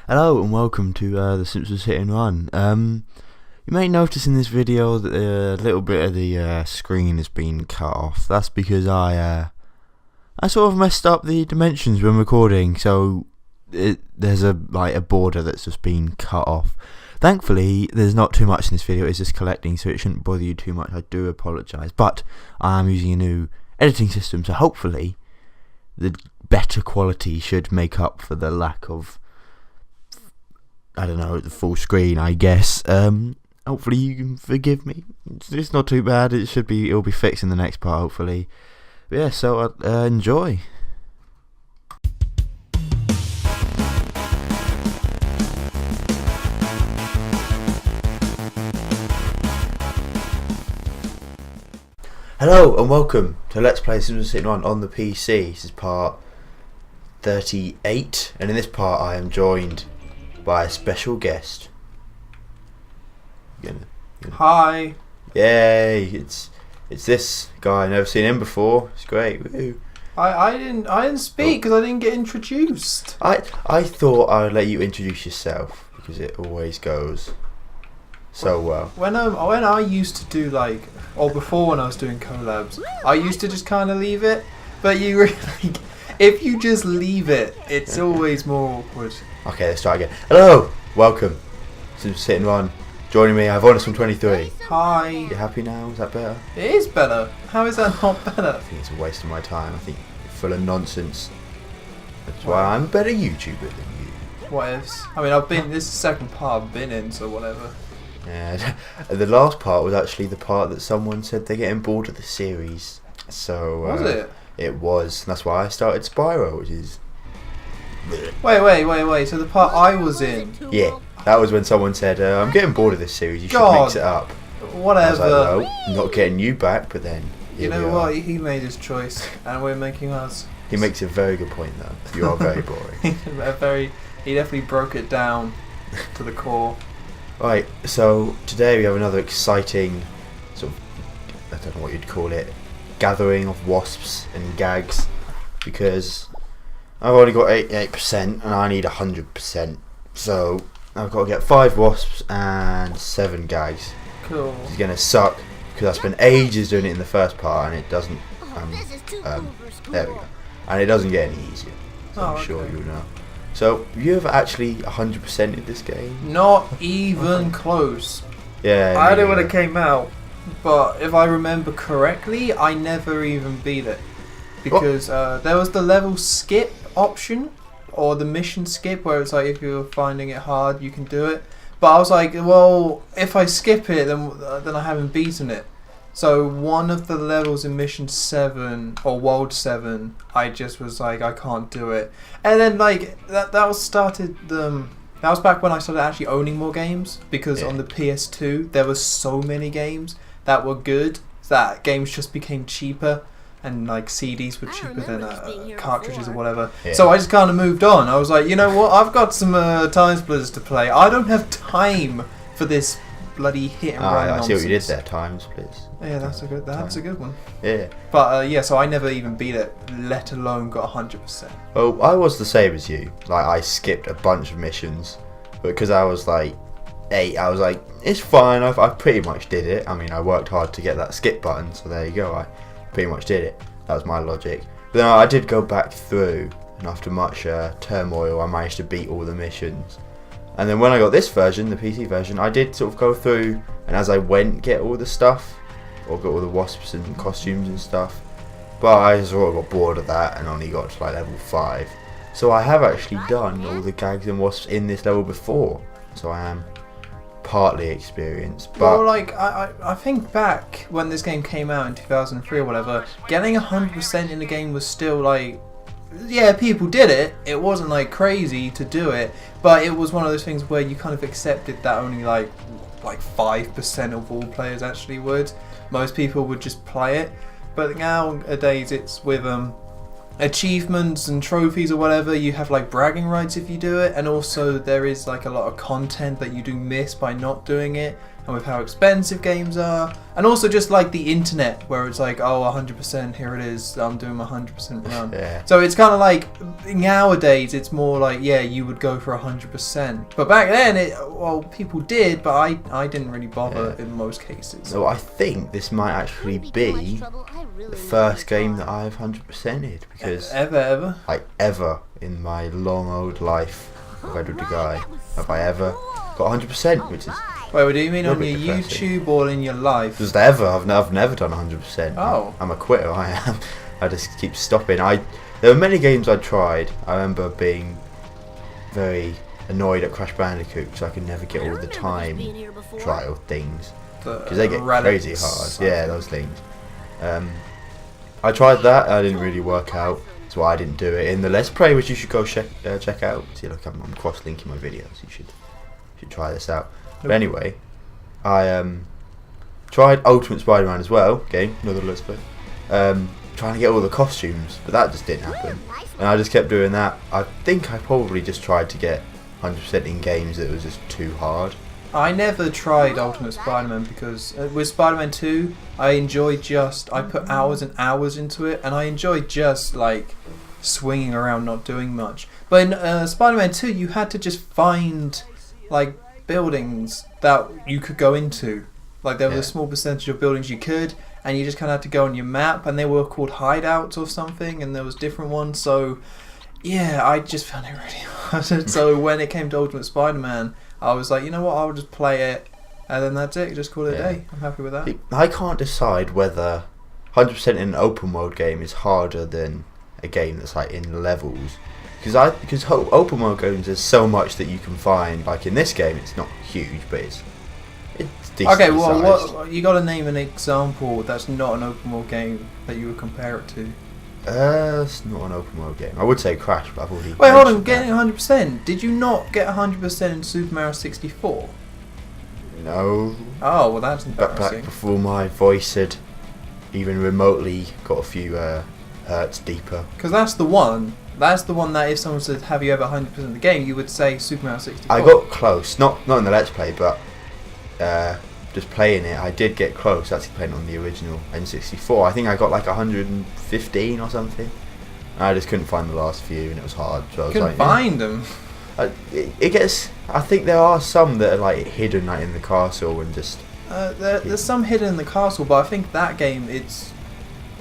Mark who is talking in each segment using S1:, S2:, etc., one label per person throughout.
S1: Hello and welcome to the Simpsons Hit and Run. You may notice in this video that a little bit of the screen has been cut off. That's because I sort of messed up the dimensions when recording, so there's a border that's just been cut off. Thankfully, there's not too much in this video. It's just collecting, so it shouldn't bother you too much. I do apologise, but I am using a new editing system, so hopefully the better quality should make up for the lack of, I don't know, the full screen, I guess. Hopefully you can forgive me. It's not too bad. It'll be fixed in the next part, hopefully. But yeah, so enjoy. Hello and welcome to Let's Play Simpsons Hit and Run on the PC. This is part 38, and in this part I am joined by a special guest.
S2: Hi.
S1: Yay! It's this guy. I've never seen him before. It's great. Woo.
S2: I didn't speak because I didn't get introduced.
S1: I thought I would let you introduce yourself because it always goes so well.
S2: When I used to do before when I was doing collabs, I used to just kind of leave it. But you really, if you just leave it, it's always more awkward.
S1: Okay, let's try again. Hello, welcome. Simpsons Hit and Run. Joining me, I have Honest from 23.
S2: Hi.
S1: You happy now? Is that better?
S2: It is better. How is that not better?
S1: I think it's a waste of my time. I think you're full of nonsense. That's why I'm a better YouTuber than you.
S2: What ifs? I mean, this is the second part I've been in, so whatever.
S1: Yeah, the last part was actually the part that someone said they're getting bored of the series. So
S2: was it?
S1: It was. That's why I started Spyro, which is.
S2: Wait. So the part I was in.
S1: Yeah, that was when someone said, "I'm getting bored of this series. You should mix it up."
S2: Whatever.
S1: I was like, well, not getting you back, but then.
S2: You know what? He made his choice, and we're making ours.
S1: He makes a very good point, though. You are very boring.
S2: He definitely broke it down to the core.
S1: Right, so today we have another exciting sort of, I don't know what you'd call it, gathering of wasps and gags, because I've only got 88% and I need 100%, so I've got to get 5 wasps and 7 gags.
S2: Cool.
S1: This is going to suck, because I spent ages doing it in the first part and it doesn't, there we go, and it doesn't get any easier, so I'm sure you'll know. So, have you ever actually 100%ed this game?
S2: Not even close.
S1: Yeah.
S2: I had it when it came out, but if I remember correctly, I never even beat it. Because there was the level skip option, or the mission skip, where it's like if you're finding it hard, you can do it. But I was like, well, if I skip it, then I haven't beaten it. So one of the levels in Mission 7 or World 7, I just was like, I can't do it. And then that was back when I started actually owning more games, because on the PS2 there was so many games that were good that games just became cheaper, and CDs were cheaper than cartridges or whatever. Yeah. So I just kind of moved on. I was like, you know what? I've got some time splitters to play. I don't have time for this bloody hit and run nonsense.
S1: I see what you did there, time splits.
S2: Yeah, that's a good one.
S1: Yeah.
S2: But so I never even beat it, let alone got 100%.
S1: Well, I was the same as you. I skipped a bunch of missions, but because I was 8, I was like, it's fine. I pretty much did it. I mean, I worked hard to get that skip button, so there you go. I pretty much did it. That was my logic. But then I did go back through, and after much turmoil, I managed to beat all the missions. And then when I got this version, the PC version, I did sort of go through, and as I went, get all the stuff, or got all the wasps and costumes and stuff. But I sort of got bored of that and only got to level 5. So I have actually done all the gags and wasps in this level before. So I am partly experienced. But
S2: well, I think back when this game came out in 2003 or whatever, getting 100% in the game was still yeah, people did it. It wasn't crazy to do it, but it was one of those things where you kind of accepted that only 5% of all players actually would. Most people would just play it. But nowadays it's with achievements and trophies or whatever. You have like bragging rights if you do it, and also there is like a lot of content that you do miss by not doing it. And with how expensive games are, and also just like the internet, where it's like, oh, 100%, here it is, I'm doing my 100% run.
S1: Yeah.
S2: So it's kind of like, nowadays, it's more like, yeah, you would go for 100%. But back then, well, people did, but I didn't really bother in most cases.
S1: So I think this might actually be the first game that I've 100%ed, because
S2: Ever?
S1: like ever in my long old life of EdwardDaGuy have I ever got 100%, which is
S2: Wait, what do you mean
S1: a
S2: on
S1: bit
S2: your
S1: depressing.
S2: YouTube or in your life?
S1: just ever. I've never done 100%.
S2: Oh.
S1: I'm a quitter. I am. I just keep stopping. There were many games I tried. I remember being very annoyed at Crash Bandicoot because I could never get all the time trial things, because they get crazy hard. Yeah, those things. I tried that. I didn't really work out. That's why I didn't do it in the Let's Play, which you should go check out. See, look, I'm cross-linking my videos. You should try this out. But anyway, I tried Ultimate Spider-Man as well. Game, another Let's Play. Trying to get all the costumes, but that just didn't happen. And I just kept doing that. I think I probably just tried to get 100% in games that was just too hard.
S2: I never tried Ultimate Spider-Man because with Spider-Man 2, I put hours and hours into it, and I enjoyed just like swinging around not doing much. But in Spider-Man 2, you had to just find like buildings that you could go into. Like there was a small percentage of buildings you could, and you just kind of had to go on your map, and they were called hideouts or something, and there was different ones. So yeah, I just found it really hard. So when it came to Ultimate Spider-Man, I was like, you know what, I'll just play it, and then that's it, just call it a day. I'm happy with that.
S1: I can't decide whether 100% in an open world game is harder than a game that's like in levels. Because open world games, there's so much that you can find. Like in this game, it's not huge, but it's decent.
S2: Okay, well, you got to name an example that's not an open world game that you would compare it to.
S1: It's not an open world game. I would say Crash, but I've already.
S2: Wait, hold on, getting 100%. Did you not get 100% in Super Mario 64?
S1: No.
S2: Oh, well, that's
S1: Back
S2: embarrassing.
S1: before my voice had even remotely got a few hertz deeper.
S2: Because that's the one. That's the one that if someone said, "Have you ever 100% of the game?" you would say Super Mario 64.
S1: I got close, not in the Let's Play, but just playing it, I did get close. Actually playing on the original N64, I think I got like 115 or something. I just couldn't find the last few, and it was hard. So I was
S2: couldn't
S1: like,
S2: find them.
S1: It gets. I think there are some that are like hidden, like in the castle, and just.
S2: There's some hidden in the castle, but I think that game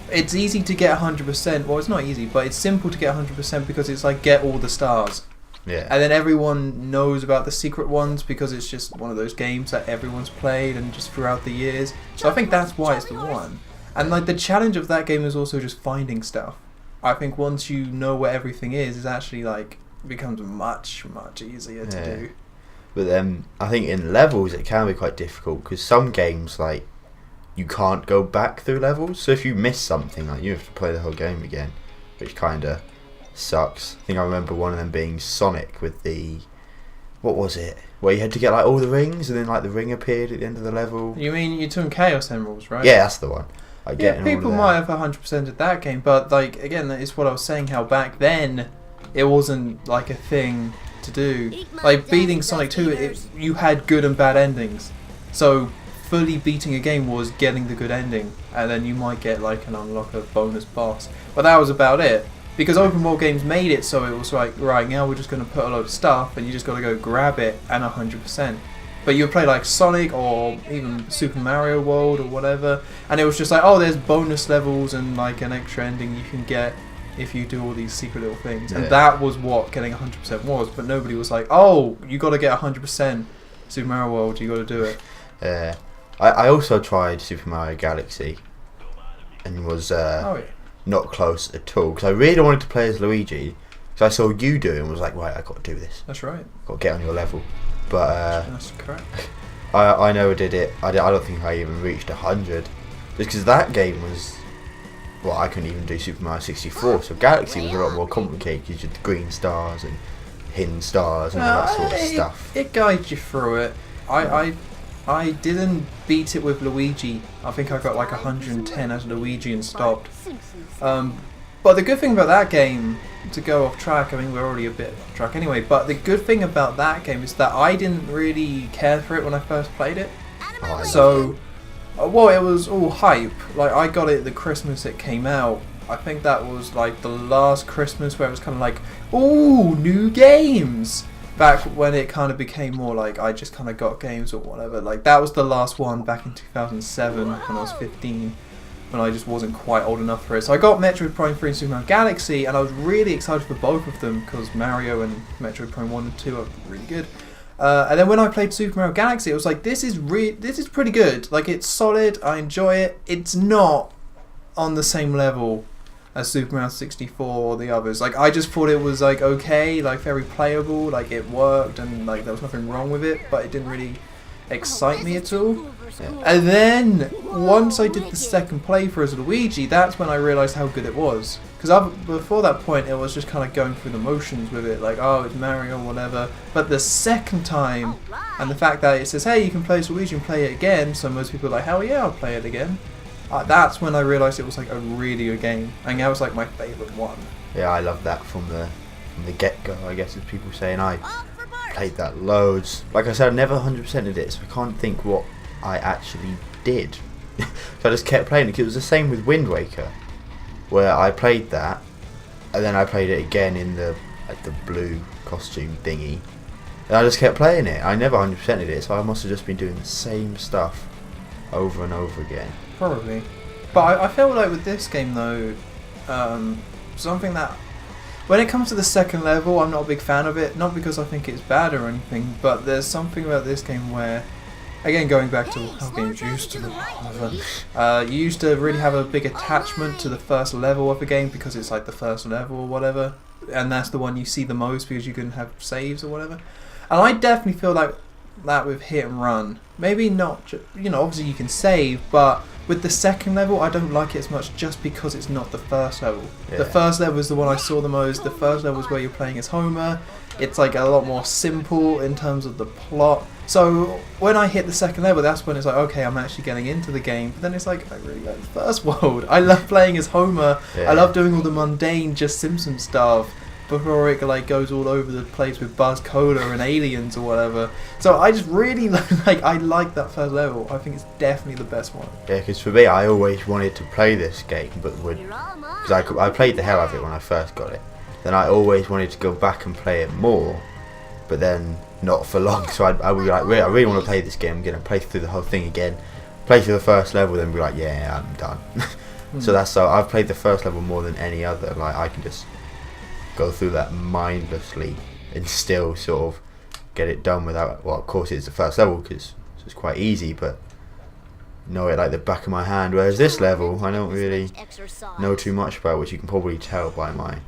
S2: it's easy to get 100%. Well, it's not easy, but it's simple to get 100% because it's like get all the stars.
S1: Yeah.
S2: And then everyone knows about the secret ones because it's just one of those games that everyone's played and just throughout the years. So I think that's why it's the one. And like the challenge of that game is also just finding stuff. I think once you know where everything is, it's actually like becomes much easier to do.
S1: But then I think in levels it can be quite difficult because some games like you can't go back through levels. So if you miss something, like you have to play the whole game again, which kind of sucks. I think I remember one of them being Sonic with the, what was it? Where you had to get like all the rings and then like the ring appeared at the end of the level.
S2: You mean you took Chaos Emeralds, right?
S1: Yeah, that's the one. Like
S2: people might have 100% of that game, but like again, it's what I was saying. How back then it wasn't like a thing to do. Like beating Sonic 2, you had good and bad endings. So fully beating a game was getting the good ending, and then you might get like an unlock a bonus boss. But that was about it. Because open world games made it so it was like, right, now we're just going to put a load of stuff and you just got to go grab it and 100%. But you play like Sonic or even Super Mario World or whatever, and it was just like, oh, there's bonus levels and like an extra ending you can get if you do all these secret little things. And that was what getting 100% was, but nobody was like, oh, you got to get 100% Super Mario World, you got to do it.
S1: Yeah. I also tried Super Mario Galaxy and was not close at all because I really wanted to play as Luigi. So I saw you do it and was like, right, I got to do this.
S2: That's right.
S1: Got to get on your level. But
S2: that's correct.
S1: I never did it. I don't think I even reached 100. Just because that game was, well, I couldn't even do Super Mario 64. So Galaxy was a lot more complicated because you had the green stars and hidden stars and all that sort of stuff.
S2: It guides you through it. I didn't beat it with Luigi. I think I got like 110 as Luigi and stopped. But the good thing about that game, to go off track, I mean we're already a bit off track anyway, but the good thing about that game is that I didn't really care for it when I first played it. So, well, it was all hype. Like, I got it the Christmas it came out. I think that was like the last Christmas where it was kind of like, ooh, new games. Back when it kind of became more like I just kind of got games or whatever. Like, that was the last one back in 2007 when I was 15. When I just wasn't quite old enough for it. So I got Metroid Prime 3 and Super Mario Galaxy, and I was really excited for both of them because Mario and Metroid Prime 1 and 2 are really good. And then when I played Super Mario Galaxy, it was like, this is pretty good. Like, it's solid, I enjoy it. It's not on the same level as Super Mario 64 or the others. Like, I just thought it was like okay, like very playable, like it worked and like there was nothing wrong with it, but it didn't really excite me at all. Yeah. And then once I did the second playthrough as Luigi, that's when I realised how good it was. Because before that point, it was just kind of going through the motions with it, like, oh, it's Mario, whatever. But the second time, and the fact that it says, hey, you can play as Luigi and play it again, so most people are like, hell yeah, I'll play it again. That's when I realised it was like a really good game, and that was like my favourite one.
S1: Yeah, I love that from the get-go, I guess, as people say, and I played that loads. Like I said, I never 100%ed it, so I can't think what I actually did. So I just kept playing it. It was the same with Wind Waker, where I played that, and then I played it again in the blue costume thingy, and I just kept playing it. I never 100%ed it, so I must have just been doing the same stuff over and over again.
S2: Probably. But I feel like with this game though, something that, when it comes to the second level, I'm not a big fan of it. Not because I think it's bad or anything, but there's something about this game where, again, going back to how games used to be, you used to really have a big attachment to the first level of a game because it's like the first level or whatever, and that's the one you see the most because you can have saves or whatever. And I definitely feel like that with Hit and Run. Maybe not, obviously you can save, but with the second level, I don't like it as much just because it's not the first level. Yeah. The first level is the one I saw the most. The first level is where you're playing as Homer. It's like a lot more simple in terms of the plot. So when I hit the second level, that's when it's like, okay, I'm actually getting into the game. But then it's like, I really like the first world. I love playing as Homer. Yeah. I love doing all the mundane, just Simpsons stuff before it like goes all over the place with Buzz Cola and aliens or whatever. So I just really I like that first level. I think it's definitely the best one.
S1: Yeah, because for me, I always wanted to play this game, but because I played the hell out of it when I first got it. Then I always wanted to go back and play it more, but then not for long. So I would be like, I really want to play this game. I'm gonna play through the whole thing again, play through the first level, then be like, yeah, I'm done. So that's so I've played the first level more than any other. Like, I can just go through that mindlessly and still sort of get it done without, well, of course it's the first level because it's quite easy, but know it like the back of my hand, whereas this level I don't really know too much about, which you can probably tell by my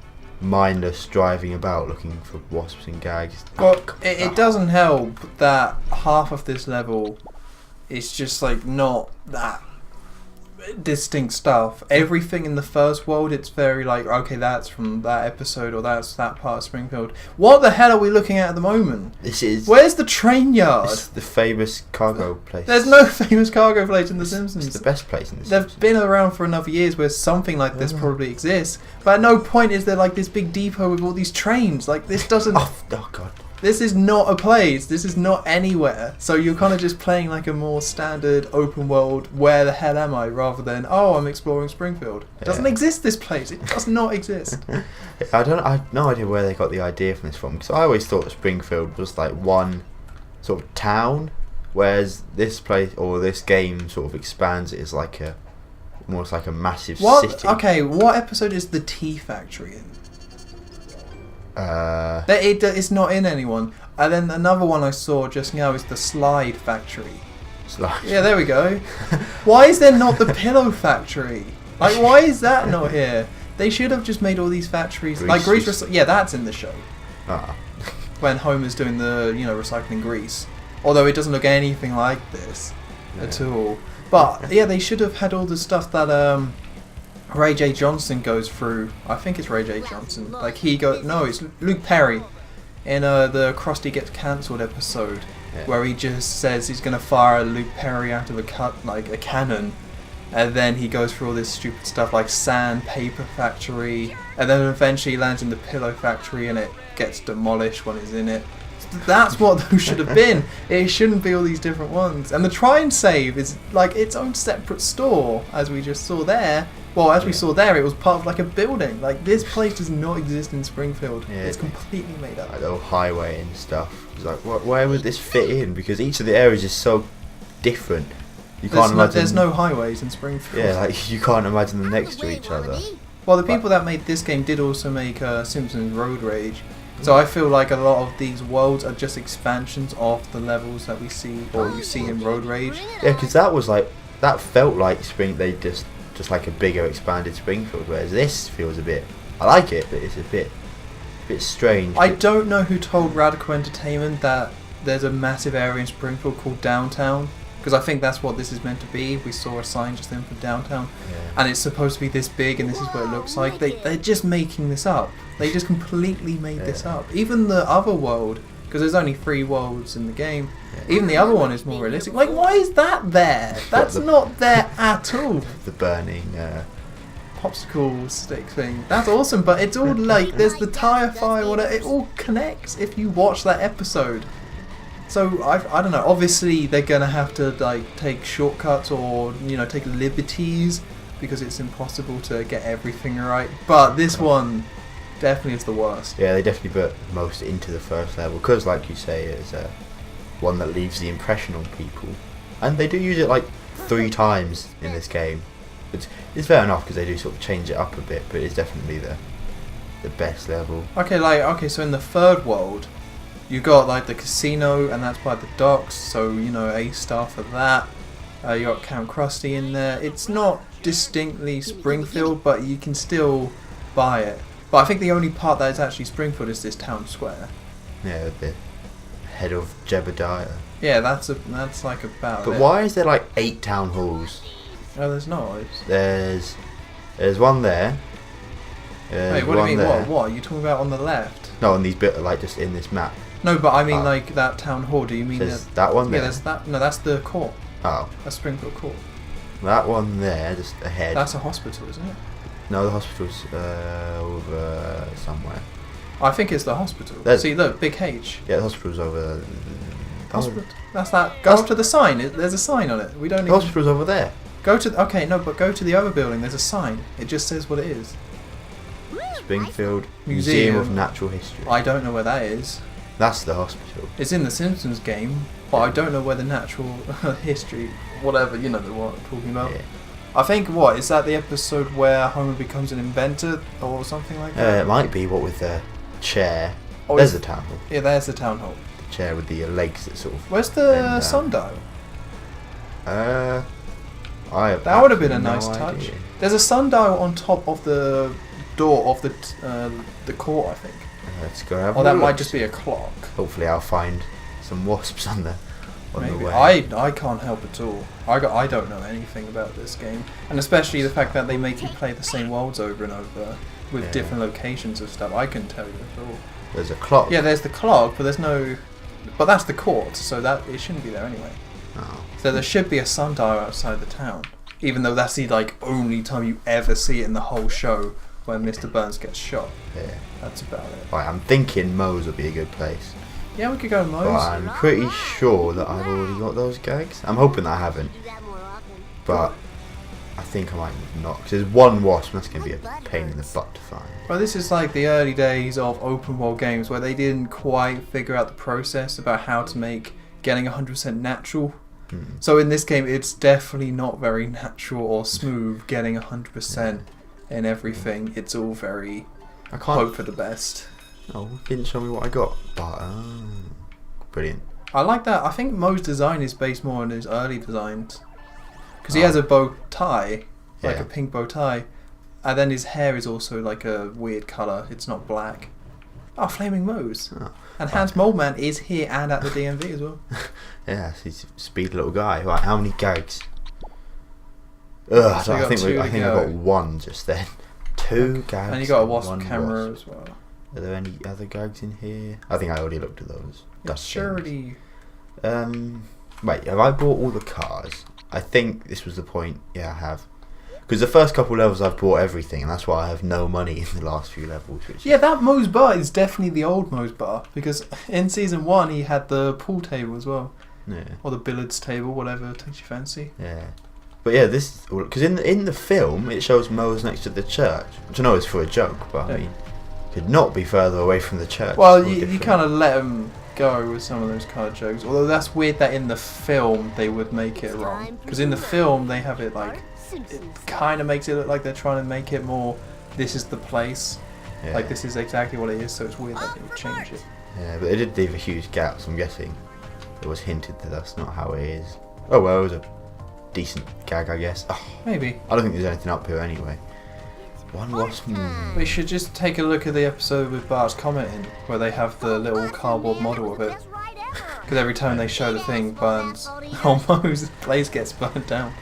S1: mindless driving about looking for wasps and gags.
S2: Well, it doesn't help that half of this level is just like not that distinct stuff. Everything in the first world, it's very like, okay, that's from that episode or that's that part of Springfield. What the hell are we looking at the moment? Where's the train yard?
S1: It's the famous cargo place.
S2: There's no famous cargo place in The Simpsons.
S1: It's the best place in The Simpsons.
S2: They've been around for enough years where something like this probably exists, but at no point is there like this big depot with all these trains. Like, this doesn't...
S1: oh god.
S2: This is not a place. This is not anywhere. So you're kind of just playing like a more standard open world, where the hell am I, rather than, oh, I'm exploring Springfield. It doesn't exist, this place. It does not exist.
S1: I have no idea where they got the idea from this from, because I always thought that Springfield was like one sort of town, whereas this place or this game sort of expands it as like almost like a massive city.
S2: Okay, what episode is the tea factory in? It's not in anyone. And then another one I saw just now is the slide factory. Yeah, there we go. Why is there not the pillow factory? Like, why is that not here? They should have just made all these factories like grease. Yeah, that's in the show. When Homer's doing the recycling grease, although it doesn't look anything like this at all. But yeah, they should have had all the stuff that Ray J. Johnson goes through. I think it's Ray J. Johnson. Like, no, it's Luke Perry in the Krusty Gets Cancelled episode, where he just says he's gonna fire Luke Perry out of a cannon, And then he goes through all this stupid stuff like sandpaper factory, and then eventually he lands in the pillow factory and it gets demolished when he's in it. That's what those should have been. It shouldn't be all these different ones. And the try and save is like its own separate store, as we just saw there. Well, as we saw there, it was part of like a building. Like this place does not exist in Springfield.
S1: Yeah,
S2: it's completely made up.
S1: Like the highway and stuff. It's like, where would this fit in? Because each of the areas is so different. You can't imagine.
S2: There's no highways in Springfield.
S1: Yeah, like you can't imagine them next to each other.
S2: Well, the people that made this game did also make Simpsons Road Rage. So I feel like a lot of these worlds are just expansions of the levels that we see, or you see in Road Rage.
S1: Yeah, because that felt like they just like a bigger expanded Springfield, whereas this feels a bit. I like it, but it's a bit strange.
S2: I don't know who told Radical Entertainment that there's a massive area in Springfield called Downtown, because I think that's what this is meant to be. We saw a sign just then for Downtown, and it's supposed to be this big, and this is what it looks like. They're just making this up. They just completely made this up. Even the other world, because there's only 3 worlds in the game, even the other one is more realistic. Like, why is that there? That's not there at all.
S1: The burning
S2: popsicle stick thing. That's awesome, but it's all like, there's the tire fire, whatever. It all connects if you watch that episode. So I don't know. Obviously, they're gonna have to like take shortcuts or take liberties because it's impossible to get everything right. But this one definitely is the worst.
S1: Yeah, they definitely put most into the first level because, like you say, it's one that leaves the impression on people, and they do use it like 3 times in this game. It's fair enough because they do sort of change it up a bit, but it's definitely the best level.
S2: Okay, so in the third world, you got like the casino, and that's by the docks, so A star for that. You got Camp Krusty in there. It's not distinctly Springfield, but you can still buy it. But I think the only part that is actually Springfield is this town square.
S1: Yeah, with the head of Jebediah.
S2: Yeah, that's like about.
S1: But why is there like 8 town halls?
S2: No, there's not.
S1: There's one there.
S2: Wait, what do you mean? What? Are you talking about on the left?
S1: No, on these bit like just in this map.
S2: No, but I mean like that town hall. Do you mean
S1: that one there?
S2: Yeah, there's that. No, that's the court.
S1: Oh.
S2: That's Springfield Court.
S1: That one there, just ahead.
S2: That's a hospital, isn't it?
S1: No, the hospital's over somewhere.
S2: I think it's the hospital. See, look, big H.
S1: Yeah, the hospital's over.
S2: Hospital. That's that. Go up to the sign. There's a sign on it. We don't.
S1: The hospital's over there.
S2: Go to. But go to the other building. There's a sign. It just says what it is.
S1: Springfield Museum of Natural History.
S2: I don't know where that is.
S1: That's the hospital.
S2: It's in the Simpsons game, but I don't know where the natural history, whatever, you know what I'm talking about. Yeah. I think, is that the episode where Homer becomes an inventor or something like that?
S1: It might be, with the chair. There's the town hall.
S2: Yeah, there's the town hall.
S1: The chair with the legs that sort of...
S2: Where's the sundial?
S1: That
S2: would have been a nice touch. There's a sundial on top of the door of the court, I think.
S1: Let's go have
S2: a look. That might just be a clock.
S1: Hopefully I'll find some wasps on the way.
S2: I can't help at all. I don't know anything about this game, and especially the fact that they make you play the same worlds over and over with different locations of stuff. I couldn't tell you at all.
S1: There's a clock.
S2: Yeah, there's the clock, but there's no. But that's the court, so that it shouldn't be there anyway.
S1: Oh.
S2: So there should be a sundial outside the town, even though that's the only time you ever see it in the whole show when Mr. Burns gets shot.
S1: Yeah.
S2: That's about it.
S1: Right, I'm thinking Moe's would be a good place.
S2: Yeah, we could go to Moe's.
S1: But I'm pretty sure that I've already got those gags. I'm hoping that I haven't. But I think I might not. Because there's one wasp, and that's going to be a pain in the butt to find.
S2: Well, this is like the early days of open world games where they didn't quite figure out the process about how to make getting 100% natural. So in this game, it's definitely not very natural or smooth getting 100% in everything. It's all very... I can't hope for the best.
S1: Oh, didn't show me what I got. But, brilliant.
S2: I like that. I think Moe's design is based more on his early designs. Because he has a bow tie, like a pink bow tie. And then his hair is also like a weird colour. It's not black. Oh, Flaming Moe's. Oh. And Hans Moleman is here and at the DMV as well.
S1: Yeah, he's a speed little guy. Right, how many gags? Ugh, so I think I got one just then. 2 gags.
S2: And you got a wasp camera as well.
S1: Are there any other gags in here? I think I already looked at those.
S2: Surely.
S1: Wait, have I bought all the cars? I think this was the point. Yeah, I have. Because the first couple levels I've bought everything, and that's why I have no money in the last few levels. Which
S2: Yeah, that Moe's Bar is definitely the old Moe's Bar, because in season 1 he had the pool table as well,
S1: yeah,
S2: or the billiards table, whatever takes your fancy.
S1: yeah. But yeah, this because in the film it shows Moe's next to the church, which I know is for a joke, but
S2: Yeah.
S1: I mean, could not be further away from the church.
S2: Well,
S1: It's all
S2: you
S1: different.
S2: kind of let them go with some of those kind of jokes, although that's weird that in the film they would make it wrong, because in the film they have it like, it kind of makes it look like they're trying to make it more, this is the place,
S1: Yeah.
S2: like this is exactly what it is, so it's weird that they would change it.
S1: Yeah, but they did leave a huge gap, so I'm guessing it was hinted that that's not how it is. Oh well, it was a decent gag, I guess. Oh,
S2: Maybe.
S1: I don't think there's anything up here anyway. One lost.
S2: We should just take a look at the episode with Bart's commenting, where they have the little cardboard model of it. Because every time they show the thing, burns. Almost the place gets burnt down.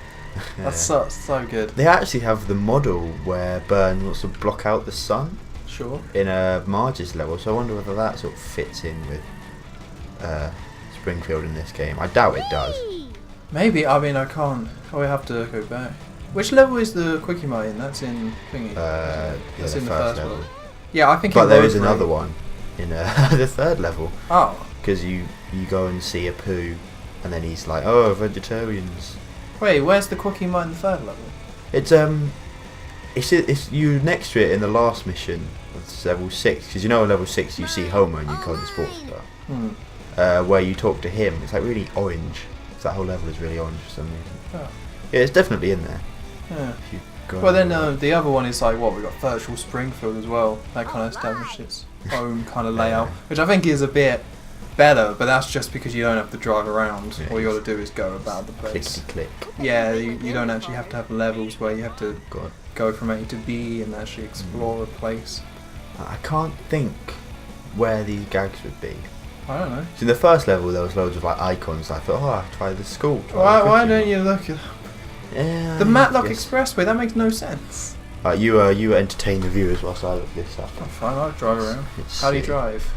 S2: That's so good.
S1: They actually have the model where Burns wants to block out the sun
S2: Sure.
S1: in Marge's level, so I wonder whether that sort of fits in with Springfield in this game. I doubt it does.
S2: Maybe, I mean, I can't. Oh, we have to go back. Which level is the Quickie Mart in? That's in thingy.
S1: Yeah,
S2: That's
S1: the
S2: in the
S1: first
S2: first
S1: level.
S2: one. Yeah, I think.
S1: But
S2: in
S1: there is
S2: Rosemary-
S1: another one in the third level,
S2: Oh,
S1: because you go and see a poo, and then he's like, "Oh, vegetarians."
S2: wait, where's the Quickie Mart in the third level?
S1: It's you next to it in the last mission. It's level 6, because you know at level 6 you see Homer and you go to the sports bar. Where you talk to him. It's like really orange. So that whole level is really orange for some reason.
S2: Oh.
S1: Yeah, it's definitely in there.
S2: Yeah.
S1: If you go
S2: Well, then
S1: over
S2: the other one is like what we got virtual Springfield as well. That kind of established its own kind of layout, which I think is a bit better. But that's just because you don't have to drive around.
S1: Yeah,
S2: All you got to do is go about the place.
S1: click.
S2: Yeah, you don't actually have to have levels where you have to
S1: God,
S2: go from A to B and actually explore a place.
S1: I can't think where these gags would be.
S2: I don't know.
S1: So in the first level there was loads of like icons. I thought, oh, I'll try the school.
S2: Why don't you look at
S1: Yeah.
S2: the Matlock
S1: yes.
S2: Expressway? That makes no sense.
S1: You entertain the viewers whilst I look this up.
S2: Oh, fine, I'll drive around.
S1: Let's
S2: How do you
S1: see.
S2: drive?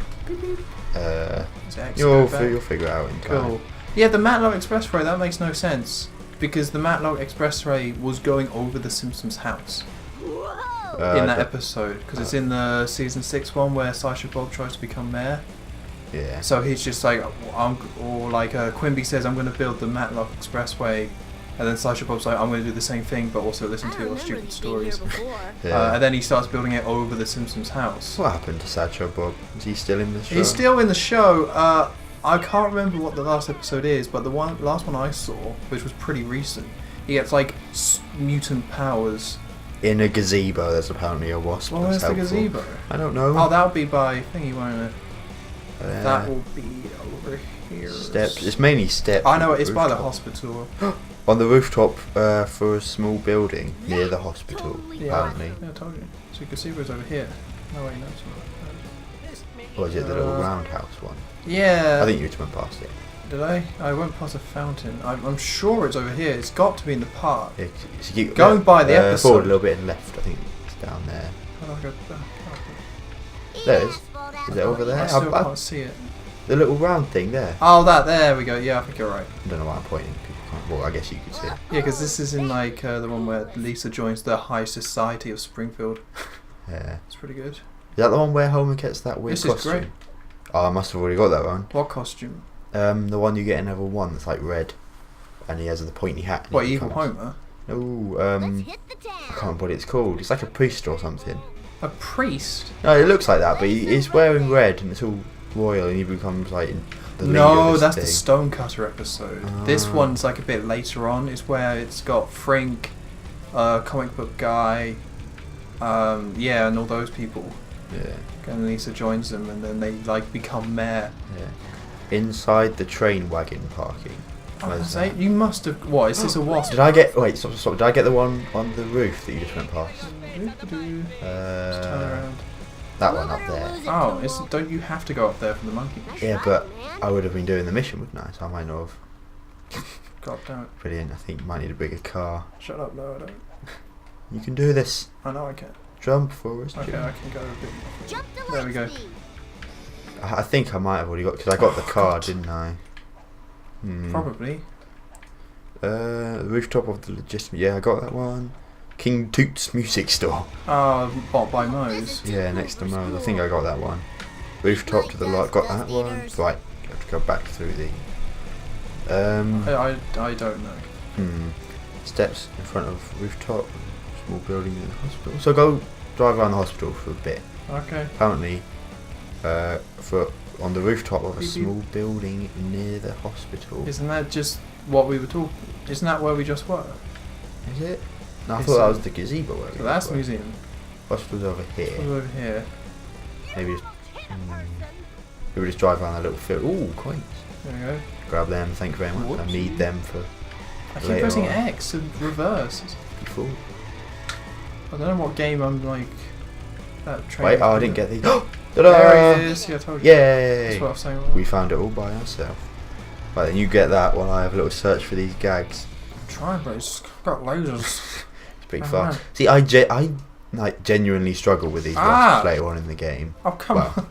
S2: Is it X, go back?
S1: You'll figure it out in time.
S2: Cool. Yeah, the Matlock Expressway, that makes no sense. Because the Matlock Expressway was going over the Simpsons house in that episode. Because it's in the season 6 one where Sasha Bob tries to become mayor.
S1: Yeah.
S2: So he's just like, Quimby says, I'm going to build the Matlock Expressway. And then Sasha Bob's like, I'm going to do the same thing, but also listen to your stupid stories.
S1: Yeah.
S2: And then he starts building it over the Simpsons house.
S1: What happened to Sideshow Bob? Is he still in the show?
S2: He's still in the show. I can't remember what the last episode is, but the last one I saw, which was pretty recent, he gets like mutant powers.
S1: in a gazebo. There's apparently a wasp.
S2: Well,
S1: that's
S2: where's the
S1: helpful.
S2: gazebo?
S1: I don't know.
S2: Oh, that'll be by thingy, won't it?
S1: Uh,
S2: That will be over here.
S1: steps. It's mainly steps.
S2: I know
S1: on
S2: it's by the
S1: rooftop.
S2: hospital.
S1: On the rooftop for a small building near the hospital.
S2: Yeah.
S1: Apparently.
S2: Yeah, I told you. So the gazebo's over here. No, wait, no, it's not.
S1: Or is it the little roundhouse one?
S2: Yeah.
S1: I think you just went past it.
S2: Did I? I went past a fountain. I'm sure it's over here. It's got to be in the park.
S1: Yeah, so you
S2: Going by the episode.
S1: Forward a little bit and left. I think it's down there.
S2: How do I go back?
S1: There it is. Is it over there?
S2: I still
S1: I-
S2: can't see it.
S1: The little round thing there.
S2: Oh, there we go. Yeah, I think you're right.
S1: I don't know why I'm pointing. 'Cause you can't, well, I guess you could see it.
S2: Yeah, because this is in like the one where Lisa joins the high society of Springfield.
S1: Yeah.
S2: It's pretty good.
S1: Is that the one where Homer gets that weird
S2: This is
S1: costume?
S2: great.
S1: Oh, I must have already got that one.
S2: What costume?
S1: The one you get in level 1 that's like red, and he has the pointy hat. and
S2: What,
S1: he
S2: Evil
S1: becomes-
S2: Homer?
S1: No, I can't remember what it's called. It's like a priest or something.
S2: A priest?
S1: No, it looks like that, but he's wearing red and it's all royal, and he becomes like the leader
S2: No,
S1: of this
S2: that's
S1: thing.
S2: the Stonecutter episode. This
S1: Ah.
S2: one's like a bit later on. It's where it's got Frink, comic book guy, yeah, and all those people.
S1: Yeah,
S2: And Lisa joins them, and then they like become mayor.
S1: yeah. Inside the train wagon parking.
S2: I
S1: Where's
S2: was say,
S1: that?
S2: you must have. What is this a wasp?
S1: Did I get? Wait, stop. Did I get the one on the roof that you just went past?
S2: Just turn around.
S1: That one up there.
S2: Oh, don't you have to go up there for the monkey?
S1: Yeah, but I would have been doing the mission, wouldn't I? So I might not have.
S2: God damn it!
S1: Brilliant. I think you might need a bigger car.
S2: Shut up, no, I don't.
S1: You can do this.
S2: I know I can.
S1: Jump for us.
S2: Okay, I can go a bit more. There we go.
S1: I think I might have already got, because I got the car, didn't I? Hmm.
S2: Probably.
S1: The rooftop of the legitimate. Yeah, I got that one. King Toots Music Store.
S2: Oh, bought by Moe's.
S1: Yeah, next to Moe's. I think I got that one. Rooftop to the lot. Got that one. Right, you have to go back through the.
S2: I don't know.
S1: Steps in front of rooftop. Small building in the hospital. So go drive around the hospital for a bit.
S2: Okay.
S1: Apparently, on the rooftop of a small building near the hospital.
S2: Isn't that just what we were talking? Isn't that where we just were?
S1: Is it? No, I thought that was the gazebo where we
S2: So that's
S1: were.
S2: museum.
S1: Hospital's over here.
S2: What's over here?
S1: Maybe just drive around a little field. Ooh, coins.
S2: There we go.
S1: Grab them. Thank you very much.
S2: Whoops.
S1: I need them for
S2: I keep
S1: later
S2: pressing
S1: on.
S2: X and reverse.
S1: Before.
S2: I don't know what game I'm like. That
S1: Wait, I didn't get these.
S2: There
S1: Ta-da!
S2: it is. Yeah, I told you.
S1: Yay!
S2: That's what I was saying.
S1: We found it all by ourselves. Right, then you get that while I have a little search for these gags.
S2: I'm trying, but it's got lasers.
S1: It's pretty
S2: Oh,
S1: fun.
S2: man.
S1: See, I like genuinely struggle with these ones later on in the game.
S2: Oh, come
S1: Well.
S2: on.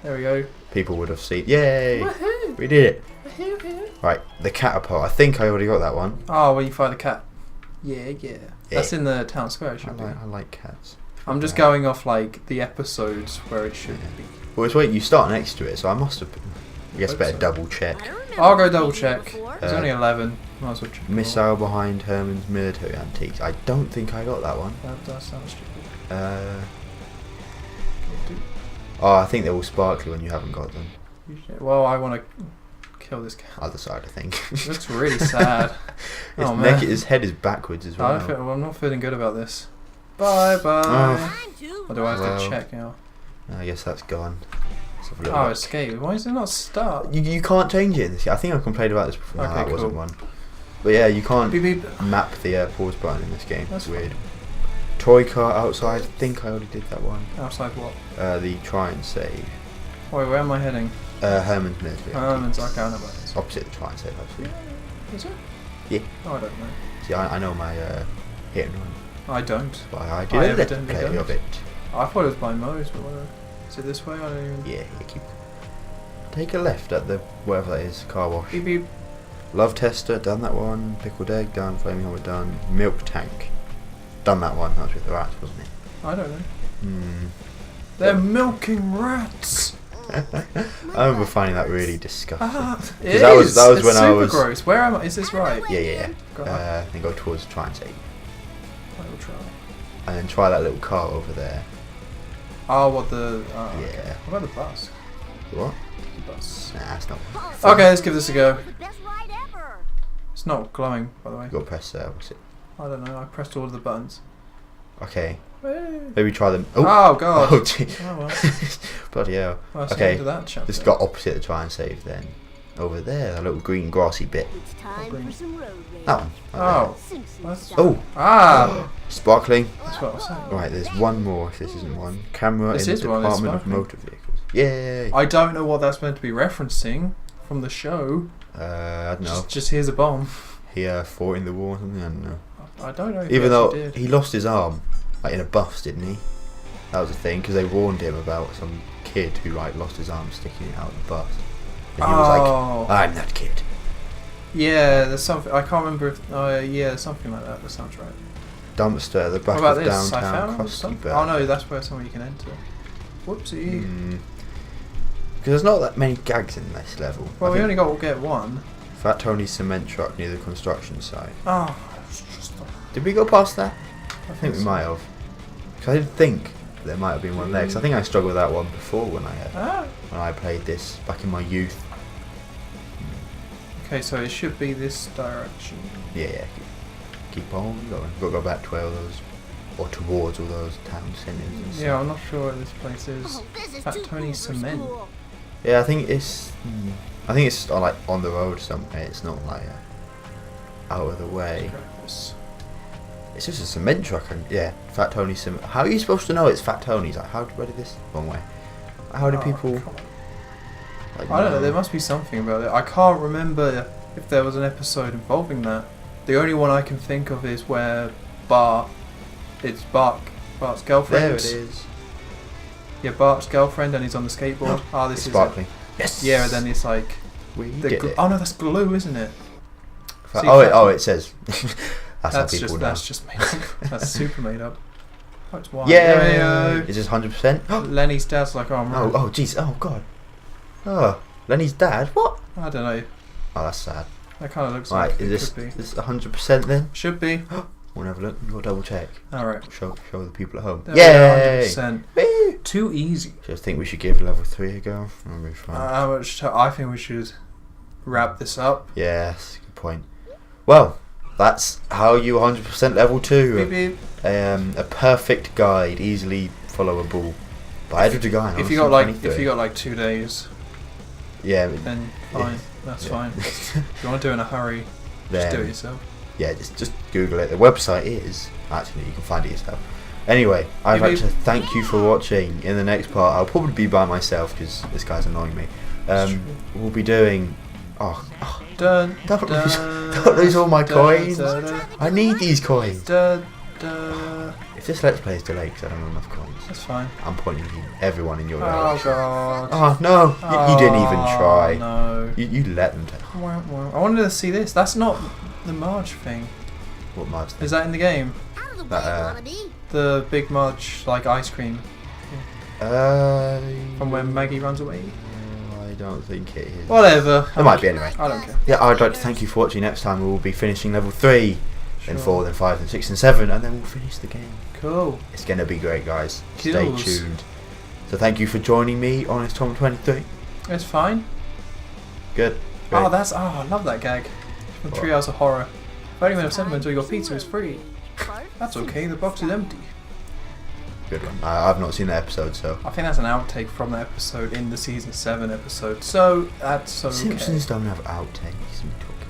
S2: There we go.
S1: People would have seen. Yay!
S2: Woohoo!
S1: We did it.
S2: Woohoo!
S1: Right, the catapult. I think I already got that one.
S2: Oh, where you find the cat. Yeah. That's in the town square, it should be.
S1: I like cats.
S2: I'm just going off like the episodes where it should be.
S1: Well, it's wait. You start next to it, so I must have. I guess
S2: Hope
S1: better
S2: so.
S1: double check.
S2: I'll go double check. It's
S1: Uh,
S2: only 11. Might as well check.
S1: Missile behind Herman's military antiques. I don't think I got that one.
S2: That sounds stupid.
S1: I think they're all sparkly when you haven't got them.
S2: Well, I want to kill this cat.
S1: Other side, I think.
S2: It looks really sad.
S1: His
S2: Oh,
S1: neck,
S2: man.
S1: his head is backwards as well.
S2: I'm not feeling good about this. Bye. Or do I have
S1: Well.
S2: to check now?
S1: I guess that's gone. Let's have a little
S2: Oh,
S1: look.
S2: escape. Why does it not start?
S1: You can't change it in this. I think I complained about this before. No,
S2: Okay,
S1: that wasn't
S2: cool.
S1: one. But yeah, you can't
S2: Beep beep.
S1: map the pause button in this game.
S2: That's
S1: It's weird. Toy car outside. I think I already did that one.
S2: Outside what?
S1: The try and save.
S2: Wait, where am I heading?
S1: Herman's military.
S2: Herman's.
S1: antiques.
S2: Okay, I know about this.
S1: Opposite the try and save, actually.
S2: Is it?
S1: Yeah.
S2: Oh, I don't know.
S1: See, I know my hit and run.
S2: I don't.
S1: But I
S2: I
S1: did a let's
S2: evidently
S1: play
S2: don't.
S1: of it.
S2: I thought it was by Moe's, but whatever. Is it this way? I don't even.
S1: Yeah, you keep. Take a left at the wherever that is, car wash.
S2: Beep beep.
S1: Love tester, done that one. Pickled egg, done. Flaming helmet, done. Milk tank, done that one. That was with the rats, wasn't it?
S2: I don't know.
S1: Hmm.
S2: They're milking rats.
S1: I remember finding that really disgusting.
S2: It
S1: that was-
S2: is.
S1: that was
S2: It's
S1: when I
S2: super
S1: was-
S2: gross. Where am I? Is this right?
S1: Yeah.
S2: Go on.
S1: Then go towards try and save,
S2: I will try.
S1: and then try that little car over there.
S2: Oh, what the? Oh, okay.
S1: Yeah.
S2: What about the bus?
S1: What?
S2: The bus.
S1: Nah, that's not.
S2: Okay, let's give this a go.
S3: The best ride ever.
S2: It's not glowing, by the way.
S1: You got to press what's it?
S2: I don't know. I pressed all of the buttons.
S1: Okay.
S2: Hey.
S1: Maybe try them.
S2: Oh god.
S1: Oh, gee.
S2: Oh well.
S1: Bloody hell.
S2: Well, that's the
S1: Okay.
S2: end of that chapter.
S1: Just got opposite the try and save then. Over there, that little green grassy bit.
S3: It's time
S2: green.
S3: for some road rage.
S1: That one.
S2: Oh.
S3: Simpsons
S2: That's-
S3: style.
S1: Oh,
S2: Ah.
S1: sparkling.
S2: That's what I was saying.
S1: Right, there's one more if this isn't one. Camera
S2: This
S1: in
S2: is
S1: the
S2: one, it's
S1: Department of
S2: sparkling.
S1: Motor Vehicles. Yay!
S2: I don't know what that's meant to be referencing from the show.
S1: I don't know.
S2: Just here's a bomb.
S1: He fought in the war or something, I don't know.
S2: I don't know. If
S1: Even
S2: he
S1: though
S2: actually did.
S1: he lost his arm, like in a bus, didn't he? That was a thing, because they warned him about some kid who like lost his arm sticking out of the bus. And he was
S2: Oh.
S1: like, I'm that kid.
S2: Yeah, there's something. I can't remember if. Yeah, something like that. That sounds right.
S1: Dumpster at the back
S2: What about
S1: of
S2: this? I
S1: downtown
S2: found
S1: Krusty
S2: something.
S1: Burger.
S2: Oh no, that's where somewhere you can enter. Whoopsie.
S1: Because there's not that many gags in this level.
S2: Well,
S1: I
S2: we
S1: think
S2: only got to get one.
S1: Fat Tony's cement truck near the construction site.
S2: Oh, it's just.
S1: Did we go past that?
S2: I
S1: I think we
S2: so.
S1: might have. Because I did think there might have been one there. Because I think I struggled with that one before when I played this back in my youth.
S2: Okay, so it should be this direction.
S1: Yeah. Keep on going. Got to go back to all those, or towards all those town centres and stuff.
S2: Yeah, I'm not sure what this place is.
S3: Oh, this is
S2: Fat
S3: too
S2: Tony
S3: cool for
S2: Cement.
S3: school.
S1: Yeah, I think it's. I think it's like on the road somewhere. It's not like out of the way.
S2: This.
S1: It's just a cement truck. And, yeah, Fat Tony Cement. How are you supposed to know it's Fat Tony's? Like, where did this wrong way? How do
S2: Oh,
S1: people?
S2: come on.
S1: Like,
S2: I don't know. There must be something about it. I can't remember if there was an episode involving that. The only one I can think of is where it's Bart's girlfriend.
S1: There it is.
S2: Yeah, Bart's girlfriend, and he's on the skateboard. Ah, this
S1: It's
S2: is
S1: sparkling.
S2: it.
S1: Yes.
S2: Yeah, and then it's like
S1: We
S2: the
S1: did it.
S2: oh no, that's glue, isn't it? See,
S1: it says. That's how people know.
S2: That's just made up. That's super made up. That's why.
S1: Yeah. Is this 100%?
S2: Lenny's dad's like, oh, I'm right.
S1: Oh, jeez. Oh, God. Oh, Lenny's dad? What?
S2: I don't know.
S1: Oh, that's sad.
S2: That kind of looks
S1: Right,
S2: like
S1: is
S2: it could be.
S1: this 100% then?
S2: Should be.
S1: We'll have a look. We'll double check.
S2: Alright.
S1: Show the people at home.
S2: Yay!
S1: Yay!
S2: 100%. Too easy.
S1: Just think we should give level 3 a go. That'll be fun.
S2: How much I think we should wrap this up.
S1: Yeah, that's a good point. Well, that's how you 100% level 2.
S2: Beep, beep.
S1: A perfect guide, easily followable by EdwardDaGuy.
S2: If you got like 2 days,
S1: yeah,
S2: then fine. That's fine. If you want to do it in a hurry, just do it yourself.
S1: Yeah, just Google it. The website is actually, you can find it yourself. Anyway, I'd like to thank you for watching. In the next part, I'll probably be by myself because this guy's annoying me. We'll be doing. Don't lose all my coins. I need these coins. If this Let's Play is delayed because I don't have enough coins,
S2: that's fine.
S1: I'm pointing everyone in your
S2: Oh
S1: direction.
S2: God.
S1: Oh no! You didn't even try.
S2: No.
S1: You let them take.
S2: I wanted to see this. That's not the Marge thing.
S1: What Marge?
S2: Is that in the game?
S3: Out of the way,
S1: That,
S3: wannabe.
S2: The big Marge, like ice cream, from when Maggie runs away.
S1: I don't think it is.
S2: Whatever.
S1: It might be anyway.
S2: I don't care.
S1: Yeah, I'd like to thank you for watching. Next time we will be finishing level 3, then 4, then 5, then 6, and 7, and then we'll finish the game.
S2: Cool.
S1: It's gonna be great, guys.
S2: Kills.
S1: Stay tuned. So thank you for joining me on It's Tom 23.
S2: It's fine.
S1: Good. Great.
S2: I love that gag. From 3 Hours of Horror. 30 minutes until your pizza is free. That's okay, the box is empty.
S1: Good one. I've not seen that episode, so.
S2: I think that's an outtake from the episode in the season 7 episode. So that's okay.
S1: Simpsons don't have outtakes. What are you talking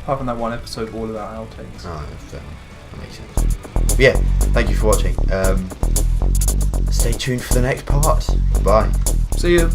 S2: Apart from that one episode all about outtakes.
S1: about? Oh, fair enough. That makes sense. But yeah, thank you for watching. Stay tuned for the next part. Bye.
S2: See ya.